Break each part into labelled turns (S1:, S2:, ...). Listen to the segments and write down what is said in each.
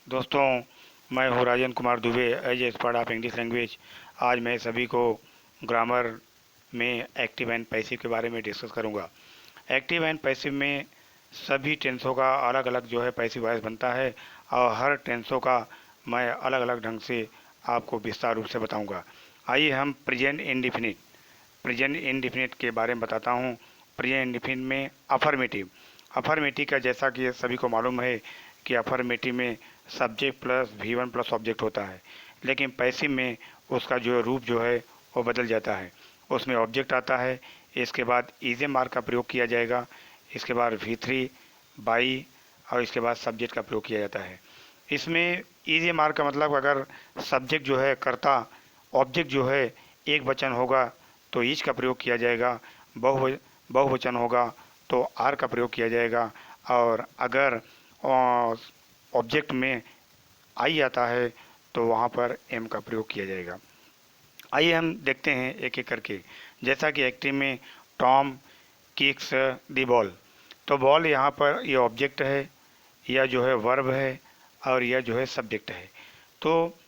S1: दोस्तों, मैं हूँ Rajan Kumar Dubey as expert of English language. आज मैं सभी को ग्रामर में एक्टिव एंड पैसिव के बारे में डिस्कस करूँगा। एक्टिव एंड पैसिव में सभी टेंसों का अलग अलग जो है पैसिव वॉइस बनता है और हर टेंसों का मैं अलग अलग ढंग से आपको विस्तार रूप से बताऊँगा। आइए हम प्रेजेंट इंडिफिनिट के बारे में बताता हूँ। प्रेजेंट इंडिफिनिट में अफर्मेटिव का जैसा कि सभी को मालूम है कि अफर्मेटिव में subject plus V one plus object होता है, लेकिन पैसिव में उसका जो रूप जो है वो बदल जाता है। उसमें ऑब्जेक्ट आता है, इसके बाद इजे मार्क का प्रयोग किया जाएगा, इसके बाद V3 बाई और इसके बाद सब्जेक्ट का प्रयोग किया जाता है। इसमें इजे मार्क का मतलब अगर सब्जेक्ट जो है कर्ता, ऑब्जेक्ट जो है एक वचन होगा तो ईच का प्रयोग किया जाएगा, बहुवचन होगा तो आर का प्रयोग किया जाएगा, और अगर ऑब्जेक्ट में आई आता है तो वहाँ पर एम का प्रयोग किया जाएगा। आइए हम देखते हैं एक एक करके। जैसा कि एक्टिव में टॉम किक्स द बॉल, तो बॉल यहाँ पर ये ऑब्जेक्ट है, यह जो है वर्ब है और यह जो है सब्जेक्ट है। तो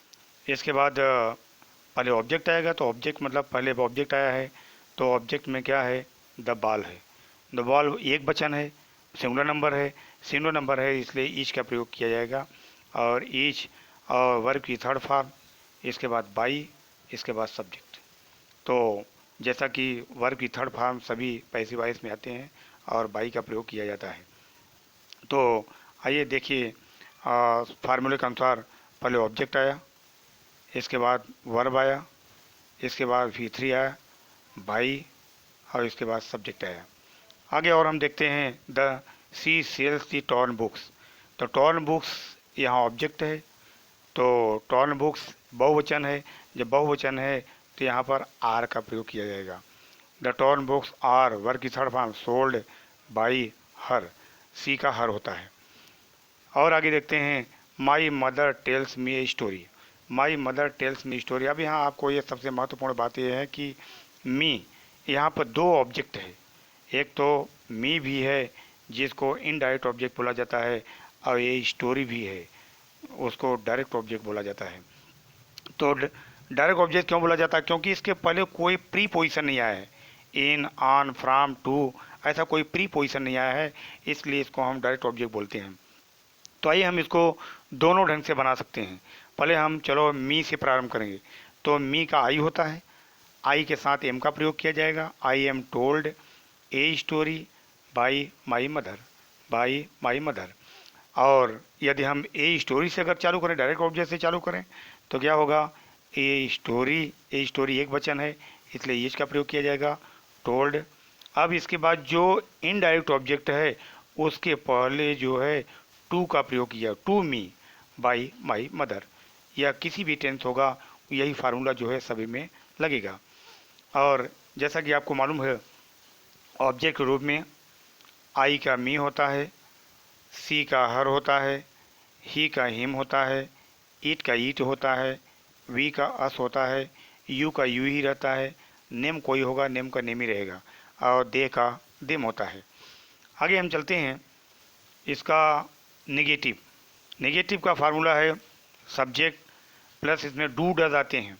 S1: इसके बाद पहले ऑब्जेक्ट आएगा, तो ऑब्जेक्ट मतलब पहले ऑब्जेक्ट आया है तो ऑब्जेक्ट में क्या है, द बॉल है। द बॉल एक वचन है, सिंगुलर नंबर है इसलिए ईच का प्रयोग किया जाएगा, और ईच और वर्ब की थर्ड फॉर्म, इसके बाद बाई, इसके बाद सब्जेक्ट। तो जैसा कि वर्ब की थर्ड फॉर्म सभी पैसिव वॉइस में आते हैं और बाई का प्रयोग किया जाता है। तो आइए देखिए, फार्मूले के अनुसार पहले ऑब्जेक्ट आया, इसके बाद वर्ब आया, इसके बाद V3 आया, बाई, और इसके बाद सब्जेक्ट आया। आगे और हम देखते हैं the she sells the torn books, तो टॉर्न बुक्स यहाँ ऑब्जेक्ट है, तो टॉर्न बुक्स बहुवचन है। जब बहुवचन है तो यहाँ पर आर का प्रयोग किया जाएगा। The torn books are verb की third form sold by her, she का हर होता है। और आगे देखते हैं my mother tells me a story, my mother tells me story. अब यहाँ आपको ये सबसे महत्वपूर्ण बात यह है कि मी, यहाँ पर दो ऑब्जेक्ट है, एक तो मी भी है जिसको इनडायरेक्ट ऑब्जेक्ट बोला जाता है, और ये स्टोरी भी है उसको डायरेक्ट ऑब्जेक्ट बोला जाता है। तो डायरेक्ट ऑब्जेक्ट क्यों बोला जाता है, क्योंकि इसके पहले कोई प्री पोजिशन नहीं आया है, इन ऑन फ्राम टू ऐसा कोई प्री पोजिशन नहीं आया है, इसलिए इसको हम डायरेक्ट ऑब्जेक्ट बोलते हैं। तो आइए हम इसको दोनों ढंग से बना सकते हैं। पहले हम चलो मी से प्रारंभ करेंगे, तो मी का आई होता है, आई के साथ एम का प्रयोग किया जाएगा। I am told a story by my mother, by my mother. और यदि हम ए स्टोरी से अगर चालू करें, डायरेक्ट ऑब्जेक्ट से चालू करें, तो क्या होगा, ए स्टोरी एक वचन है इसलिए इज का प्रयोग किया जाएगा, टोल्ड। अब इसके बाद जो इनडायरेक्ट ऑब्जेक्ट है उसके पहले जो है टू का प्रयोग किया, to me by my mother, या किसी भी टेंस होगा यही फार्मूला जो है सभी में लगेगा। और जैसा कि आपको मालूम है, ऑब्जेक्ट के रूप में आई का मी होता है, सी का हर होता है, ही का हिम होता है, ईट का ईट होता है, वी का अस होता है, यू का यू ही रहता है, नेम कोई होगा नेम का नेम ही रहेगा, और दे का देम होता है। आगे हम चलते हैं, इसका नेगेटिव नेगेटिव का फार्मूला है सब्जेक्ट प्लस इसमें डू डज आते हैं,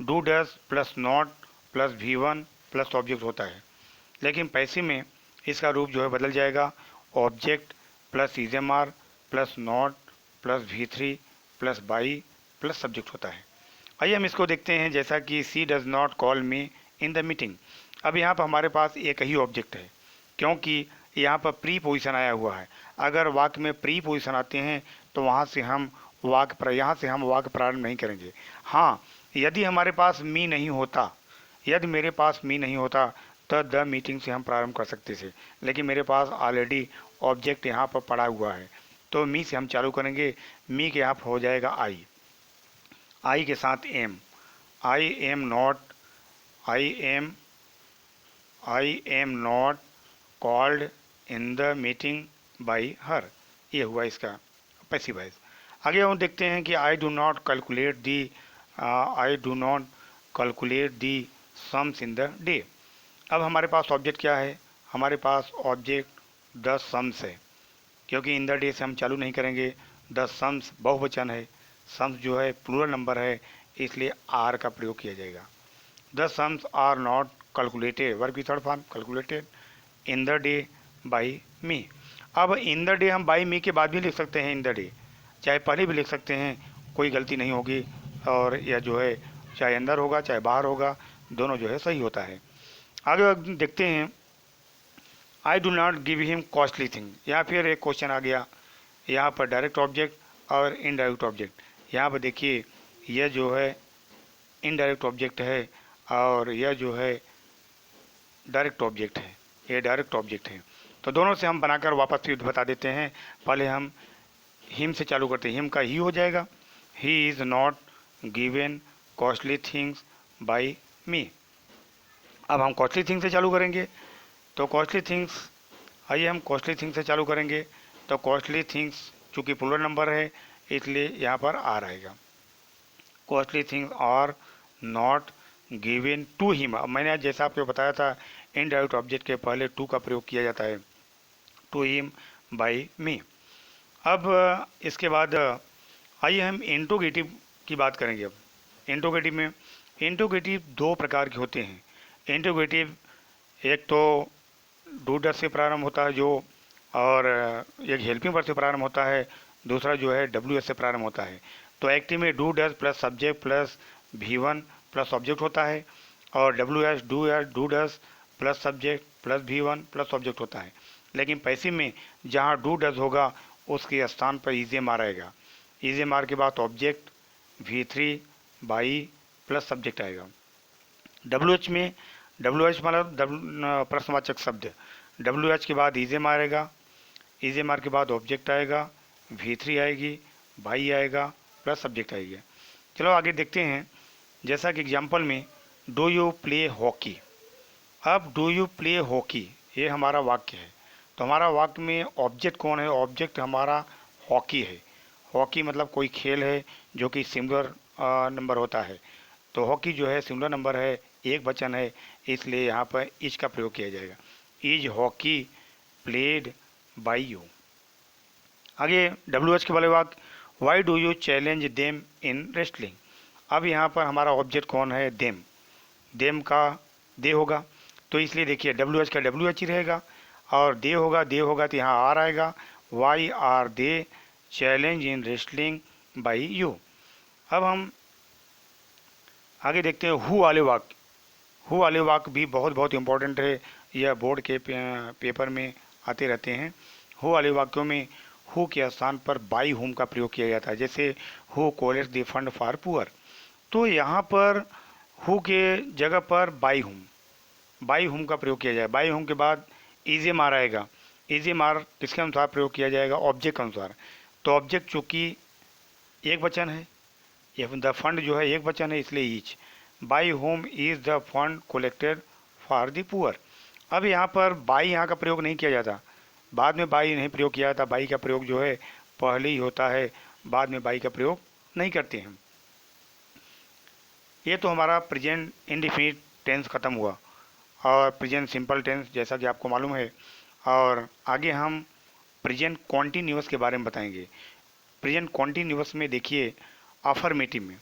S1: do does plus not plus V1 plus object होता है। लेकिन पैसिव में इसका रूप जो है बदल जाएगा, object plus is am are plus not plus V3 plus by plus subject होता है। आइए हम इसको देखते हैं, जैसा कि she does not call me in the meeting. अब यहाँ पर हमारे पास एक ही ऑब्जेक्ट है, क्योंकि यहाँ पर प्री पोजिशन आया हुआ है। अगर वाक्य में प्री पोजिशन आते हैं तो यहाँ से हम वाक्य प्रारंभ नहीं करेंगे। हाँ, यदि हमारे पास मी नहीं होता, यदि मेरे पास मी नहीं होता तो द मीटिंग से हम प्रारंभ कर सकते थे, लेकिन मेरे पास ऑलरेडी ऑब्जेक्ट यहाँ पर पड़ा हुआ है, तो मी से हम चालू करेंगे। मी के यहाँ पर हो जाएगा आई के साथ am, I am not I am I am not called in the meeting by her, ये हुआ इसका पैसिव वॉइस। आगे हम देखते हैं कि I do not calculate the sums in the day. अब हमारे पास ऑब्जेक्ट क्या है, हमारे पास ऑब्जेक्ट द सम्स है, क्योंकि इन द डे से हम चालू नहीं करेंगे द सम्स बहुवचन है, सम्स जो है प्लूरल नंबर है, इसलिए आर का प्रयोग किया जाएगा। The sums are not calculated, verb की third form calculated in the day by me. अब इन द डे हम बाई मी के बाद भी लिख सकते हैं इन द डे, चाहे पहले भी लिख सकते हैं, कोई गलती नहीं होगी। और यह जो है चाहे अंदर होगा चाहे बाहर होगा, दोनों जो है सही होता है। आगे देखते हैं, I do not give him costly thing. यहाँ फिर एक क्वेश्चन आ गया, यहाँ पर डायरेक्ट ऑब्जेक्ट और इनडायरेक्ट ऑब्जेक्ट। यहाँ पर देखिए यह जो है इनडायरेक्ट ऑब्जेक्ट है और यह जो है डायरेक्ट ऑब्जेक्ट है, ये डायरेक्ट ऑब्जेक्ट है। तो दोनों से हम बनाकर वापस फिर बता देते हैं। पहले हम हिम से चालू करते हैं, हिम का ही हो जाएगा, he is not given costly things by me. अब हम कॉस्टली थिंग्स से चालू करेंगे, तो कॉस्टली थिंग्स, आइए हम कॉस्टली थिंग्स से चालू करेंगे। तो कॉस्टली थिंग्स चूँकि प्लूरल नंबर है इसलिए यहाँ पर आर आएगा। Costly things are not given to him. अब मैंने जैसा आपको बताया था, इनडायरेक्ट ऑब्जेक्ट के पहले टू का प्रयोग किया जाता है, टू हिम बाई मी। अब इसके बाद आइए हम इंट्रोगेटिव की बात करेंगे। अब इंट्रोगेटिव में, इंट्रोगेटिव दो प्रकार के होते हैं। इंट्रोगेटिव एक तो डू डस से प्रारंभ होता है जो, और एक हेल्पिंग वर्ब से प्रारंभ होता है, दूसरा जो है डब्ल्यू एस से प्रारंभ होता है। तो एक्टिव में do does plus subject plus V1 plus object होता है, और W S do does plus subject plus V1 plus object होता है। लेकिन पैसिव में जहाँ डू डस होगा उसके स्थान पर इजेमार आएगा, इजेमार के बाद object V3 by plus subject आएगा। डब्ल्यू एच में, डब्ल्यू एच मतलब प्रश्नवाचक शब्द, डब्ल्यू एच के बाद इजेमार आएगा, इजेमार के बाद ऑब्जेक्ट आएगा, V3 आएगी, बाई आएगा, प्लस सब्जेक्ट आएगी। चलो आगे देखते हैं, जैसा कि एग्जांपल में डू यू प्ले हॉकी। अब डू यू प्ले हॉकी ये हमारा वाक्य है, तो हमारा वाक्य में ऑब्जेक्ट कौन है? ऑब्जेक्ट हमारा हॉकी है। हॉकी मतलब कोई खेल है जो कि सिंगुलर नंबर होता है, तो हॉकी जो है सिंगुलर नंबर है, एक वचन है, इसलिए यहाँ पर इज का प्रयोग किया जाएगा। Is hockey played by you. आगे डब्ल्यू एच के वाले वाक्य, why do you challenge them in wrestling. अब यहाँ पर हमारा ऑब्जेक्ट कौन है? देम, देम का दे होगा, तो इसलिए देखिए डब्ल्यू एच का डब्ल्यू एच ही रहेगा, और दे होगा तो यहाँ आर आएगा। Why are they challenge in wrestling by you. अब हम आगे देखते हैं हु वाले वाक्य। हु वाले वाक्य भी बहुत बहुत इंपॉर्टेंट है, यह बोर्ड के पेपर में आते रहते हैं। हु वाले वाक्यों में हु के स्थान पर बाई हुम का प्रयोग किया जाता है, जैसे who collect the fund for poor, तो यहाँ पर हु के जगह पर बाई हुम का प्रयोग किया जाए। बाई हुम के बाद इजे मार आएगा, इजे मार किसके अनुसार प्रयोग किया जाएगा? ऑब्जेक्ट के अनुसार। तो ऑब्जेक्ट चूँकि एक वचन है, द फंड जो है एक वचन है, इसलिए each. By whom is the fund collected for the poor. अब यहाँ पर बाई यहाँ का प्रयोग नहीं किया जाता, बाद में बाई नहीं प्रयोग किया जाता, बाई का प्रयोग जो है पहले ही होता है, बाद में बाई का प्रयोग नहीं करते हैं। ये तो हमारा प्रेजेंट इंडिफिनिट टेंस ख़त्म हुआ, और प्रेजेंट सिंपल टेंस जैसा कि आपको मालूम है। और आगे हम प्रेजेंट कॉन्टिन्यूअस के बारे में बताएंगे। प्रेजेंट कॉन्टिन्यूअस में देखिए, अफर्मेटिव में,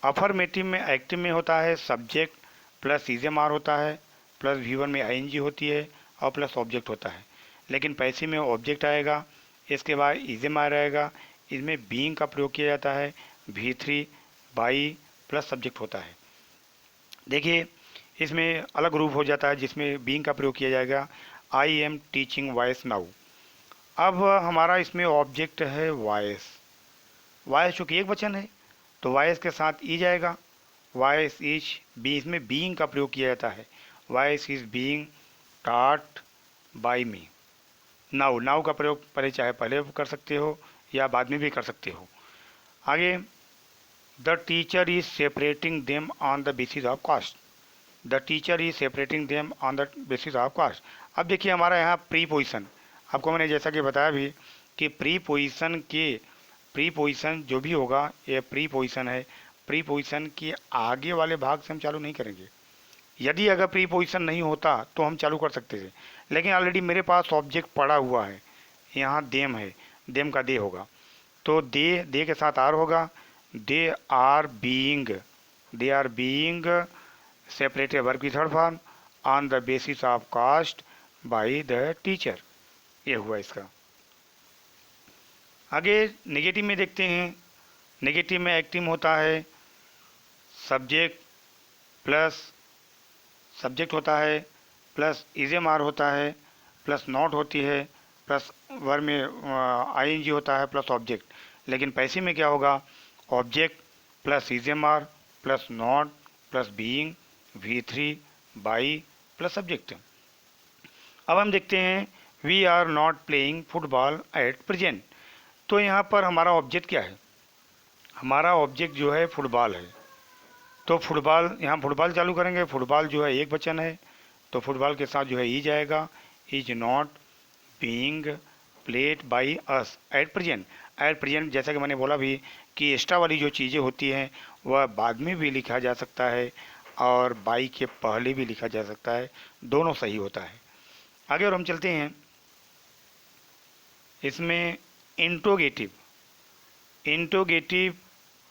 S1: अफर्मेटिव में एक्टिव में होता है सब्जेक्ट प्लस इजेमार होता है, प्लस V1 में ING होती है, और प्लस ऑब्जेक्ट होता है। लेकिन पैसिव में ऑब्जेक्ट आएगा, इसके बाद इजेमार आएगा, इसमें बीइंग का प्रयोग किया जाता है, V3 बाई प्लस सब्जेक्ट होता है। देखिए इसमें अलग रूप हो जाता है जिसमें बीइंग का प्रयोग किया जाएगा, I am teaching voice now. अब हमारा इसमें ऑब्जेक्ट है वॉइस, वॉइस चूँकि एक वचन है तो वॉइस के साथ ई जाएगा, वॉइस इज बी, इसमें बीइंग का प्रयोग किया जाता है, voice is being taught by me. Now, now का प्रयोग पहले चाहे पहले कर सकते हो या बाद में भी कर सकते हो। आगे the teacher is separating them on the basis of caste. The teacher is separating them on the basis of caste. अब देखिए हमारा यहाँ प्री पोजिशन, आपको मैंने जैसा कि बताया भी कि प्री पोजिशन जो भी होगा ये प्री पोजिशन है, प्री पोजिशन के आगे वाले भाग से हम चालू नहीं करेंगे। यदि अगर प्री पोजिशन नहीं होता तो हम चालू कर सकते थे, लेकिन ऑलरेडी मेरे पास ऑब्जेक्ट पड़ा हुआ है, यहाँ देम है, देम का दे होगा, तो दे के साथ आर होगा, they are being separated verb की third form on the basis of caste by the teacher. ये हुआ इसका। आगे नेगेटिव में देखते हैं। नेगेटिव में एक्टिव होता है सब्जेक्ट प्लस सब्जेक्ट होता है प्लस इजेमार होता है प्लस नॉट होती है प्लस वर्ब में आईएनजी होता है प्लस ऑब्जेक्ट। लेकिन पैसिव में क्या होगा, object plus is am are plus not plus being V3 by plus subject. अब हम देखते हैं we are not playing football at present. तो यहाँ पर हमारा ऑब्जेक्ट क्या है, हमारा ऑब्जेक्ट जो है फुटबॉल है। तो फुटबॉल, यहाँ फुटबॉल चालू करेंगे, फुटबॉल जो है एक वचन है तो फुटबॉल के साथ जो है इज आएगा, is not being played by us at present. At present जैसा कि मैंने बोला भी कि एक्स्ट्रा वाली जो चीज़ें होती हैं वह बाद में भी लिखा जा सकता है और बाई के पहले भी लिखा जा सकता है, दोनों सही होता है। आगे और हम चलते हैं इसमें इंट्रोगेटिव।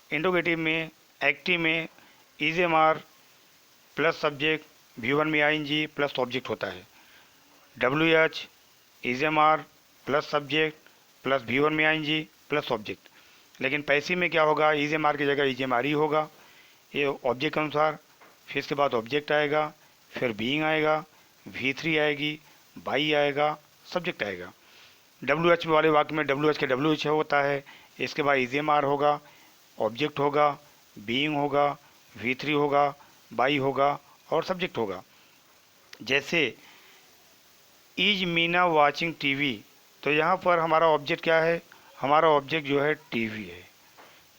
S1: इंट्रोगेटिव में एक्टिव में इजेमार प्लस सब्जेक्ट V1 में आईएनजी प्लस ऑब्जेक्ट होता है। WH is am are plus subject plus V1 में आईएनजी प्लस ऑब्जेक्ट। लेकिन पैसिव में क्या होगा, इजेमार की जगह इजेमार ही होगा ये ऑब्जेक्ट के अनुसार, फिर इसके बाद ऑब्जेक्ट आएगा, फिर बीइंग आएगा, V3 आएगी, बाई आएगा, सब्जेक्ट आएगा। WH वाले वाक्य में WH के WH होता है, इसके बाद इजेमार होगा, ऑब्जेक्ट होगा, बीइंग होगा, V3 होगा, बाई होगा और सब्जेक्ट होगा। जैसे इज मीना वाचिंग टीवी, तो यहाँ पर हमारा ऑब्जेक्ट क्या है, हमारा ऑब्जेक्ट जो है टीवी है।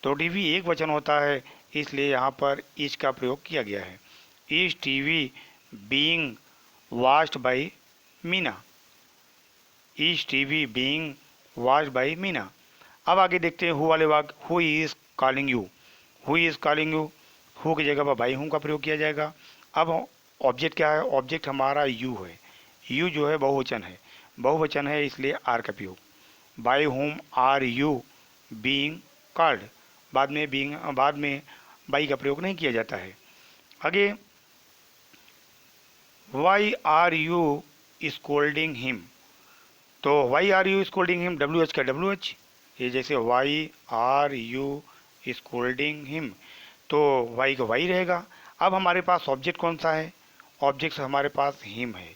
S1: तो टीवी एक वचन होता है इसलिए यहाँ पर इज का प्रयोग किया गया है। Is TV being watched by Meena, is TV being watched by Meena. अब आगे देखते हैं हु वाले वाक्य, who is calling you. Who is calling you, who की जगह पर बाई हूँ का प्रयोग किया जाएगा। अब ऑब्जेक्ट क्या है, ऑब्जेक्ट हमारा यू है। यू जो है बहुवचन है इसलिए आर का प्रयोग। By whom are you being called, बाद में बाई का प्रयोग नहीं किया जाता है। आगे why are you scolding him, तो why are you scolding him, WH का WH, ये जैसे why are you scolding him, तो वाई का वाई रहेगा। अब हमारे पास ऑब्जेक्ट कौन सा है, ऑब्जेक्ट हमारे पास हिम है,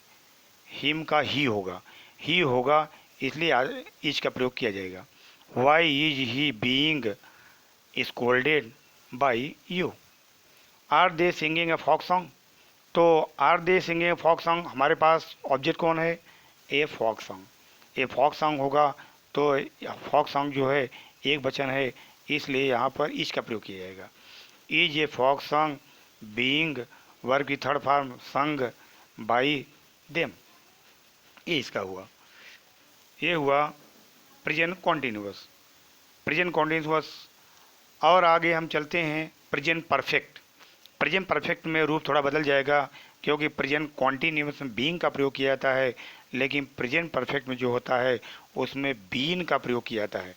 S1: हिम का ही होगा इसलिए इज का प्रयोग किया जाएगा। Why is he being scolded by you. Are they singing a folk song, तो are they singing a folk song, हमारे पास ऑब्जेक्ट कौन है, a folk song. A folk song होगा तो फॉक सॉन्ग जो है एक वचन है इसलिए यहाँ पर इज का प्रयोग किया जाएगा। Is a folk song being verb की third form sung by them, ये इसका हुआ। ये हुआ प्रेजेंट कॉन्टिन्यूअस। और आगे हम चलते हैं प्रेजेंट परफेक्ट। प्रेजेंट परफेक्ट में रूप थोड़ा बदल जाएगा क्योंकि प्रेजेंट कॉन्टिन्यूअस में बीइंग का प्रयोग किया जाता है, लेकिन प्रेजेंट परफेक्ट में जो होता है उसमें बीन का प्रयोग किया जाता है।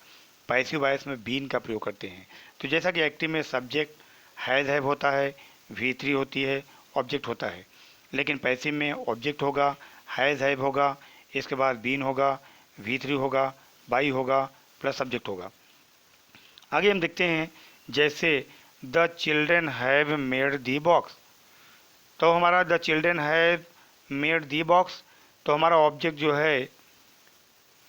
S1: पैसिव वॉइस में बीन का प्रयोग करते हैं। तो जैसा कि एक्टिव में सब्जेक्ट हैव होता है, V3 होती है, ऑब्जेक्ट होता है। लेकिन पैसिव में ऑब्जेक्ट होगा, हैव होगा, इसके बाद बीन होगा, V3 होगा, बाई होगा प्लस सब्जेक्ट होगा। आगे हम देखते हैं जैसे the children have made the box, तो हमारा the children have made the box, तो हमारा ऑब्जेक्ट जो है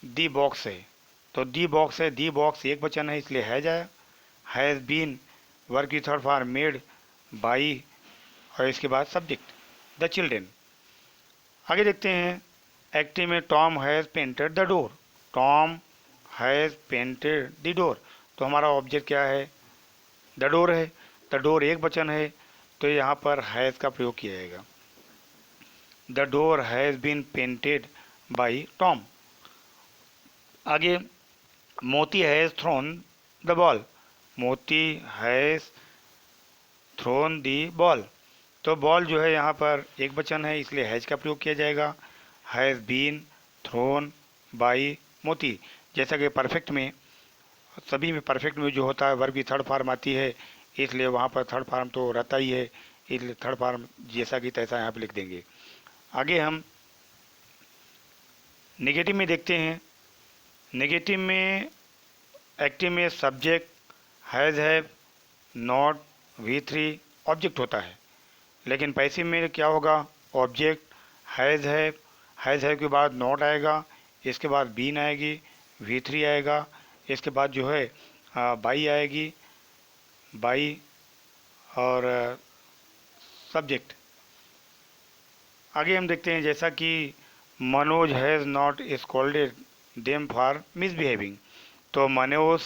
S1: दी बॉक्स है। तो दी बॉक्स है, दी बॉक्स एक वचन है इसलिए हैज़ बीन वर्ब की थर्ड फॉर्म मेड बाई और इसके बाद सब्जेक्ट द चिल्ड्रेन। आगे देखते हैं एक्टिव में Tom has painted the door, Tom has painted the door, तो हमारा ऑब्जेक्ट क्या है, द डोर है। द डोर एक वचन है तो यहाँ पर हैज़ का प्रयोग किया जाएगा। The door has been painted by Tom. आगे Moti has thrown the ball, Moti has thrown the ball, तो बॉल जो है यहाँ पर एक वचन है इसलिए हैज़ का प्रयोग किया जाएगा। हैज़ बीन थ्रोन बाई मोती, जैसा कि परफेक्ट में सभी में परफेक्ट में जो होता है वर्ब की थर्ड फॉर्म आती है, इसलिए वहाँ पर थर्ड फॉर्म तो रहता ही है, इसलिए थर्ड फॉर्म जैसा कि तैसा यहाँ पे लिख देंगे। आगे हम नेगेटिव में देखते हैं। नेगेटिव में एक्टिव में subject has have not V3 object होता है, लेकिन पैसिव में क्या होगा, ऑब्जेक्ट हैज़ हैव के बाद नॉट आएगा, इसके बाद बीन आएगी, V3 आएगा, इसके बाद जो है बाई आएगी, बाई और सब्जेक्ट। आगे हम देखते हैं जैसा कि Manoj has not scolded them for misbehaving, तो Manoj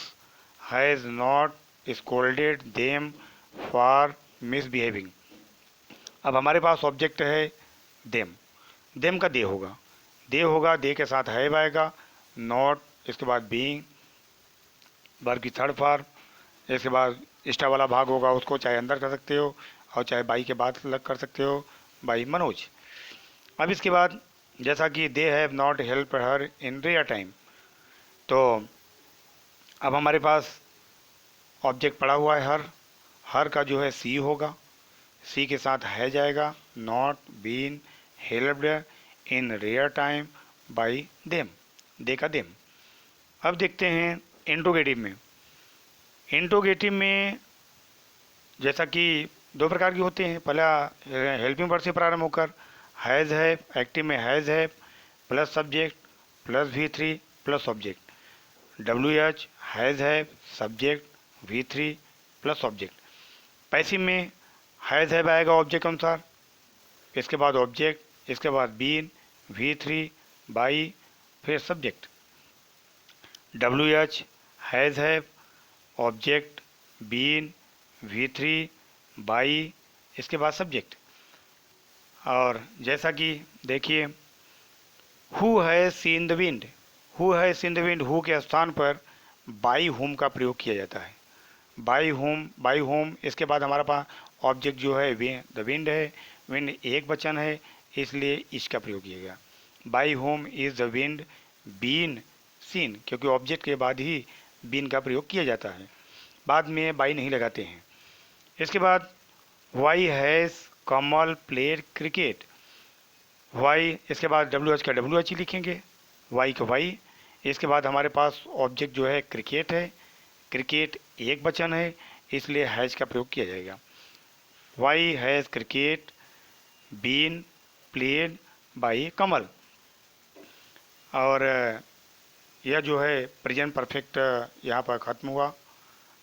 S1: has not scolded them for misbehaving. अब हमारे पास ऑब्जेक्ट है देम, देम का दे होगा, दे के साथ हैव आएगा, नॉट, इसके बाद बीइंग, वर्ब की थर्ड फॉर्म, इसके बाद एक्स्ट्रा वाला भाग होगा, उसको चाहे अंदर कर सकते हो और चाहे बाई के बाद अलग कर सकते हो, बाई मनोज। अब इसके बाद जैसा कि they have not help her in rare time, तो अब हमारे पास ऑब्जेक्ट पड़ा हुआ है हर का जो है सी होगा, सी के साथ है जाएगा, not been helped in rare time by them, they का देम। अब देखते हैं इंट्रोगेटिव में। इंट्रोगेटिव में जैसा कि दो प्रकार के होते हैं, पहला हेल्पिंग वर्ब से प्रारंभ होकर हैज़ है, एक्टिव में has have plus subject plus V3 plus object, WH has have subject V3 plus object. Passive में हैज़ है आएगा ऑब्जेक्ट अनुसार, इसके बाद ऑब्जेक्ट, इसके बाद बीन, V3 बाई, फिर subject. WH has have object been V3 by, इसके बाद सब्जेक्ट। और जैसा कि देखिए who has seen the wind, who has seen the wind, who के स्थान पर बाई होम का प्रयोग किया जाता है, बाई होम। इसके बाद हमारे पास ऑब्जेक्ट जो है द विंड है, विंड एक वचन है, इसलिए इसका प्रयोग किया गया। By whom is the wind been seen, क्योंकि ऑब्जेक्ट के बाद ही बीन का प्रयोग किया जाता है, बाद में बाई नहीं लगाते हैं। इसके बाद why has Kamal played cricket, why, इसके बाद WH का WH ही लिखेंगे, वाई का वाई। इसके बाद हमारे पास ऑब्जेक्ट जो है क्रिकेट है, क्रिकेट एक वचन है, इसलिए हैज़ का प्रयोग किया जाएगा। Why has cricket been played by Kamal. और यह जो है प्रेजेंट परफेक्ट यहाँ पर ख़त्म हुआ,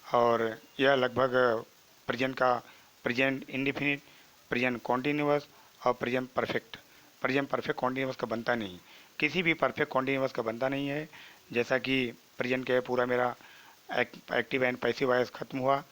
S1: और यह लगभग प्रेजेंट इंडिफिनिट, प्रेजेंट कॉन्टीन्यूअस और प्रेजेंट परफेक्ट कॉन्टीन्यूअस का बनता नहीं, किसी भी परफेक्ट कॉन्टीन्यूअस का बनता नहीं है। जैसा कि प्रेजेंट के पूरा मेरा एक्टिव एंड पैसिव वॉइस ख़त्म हुआ।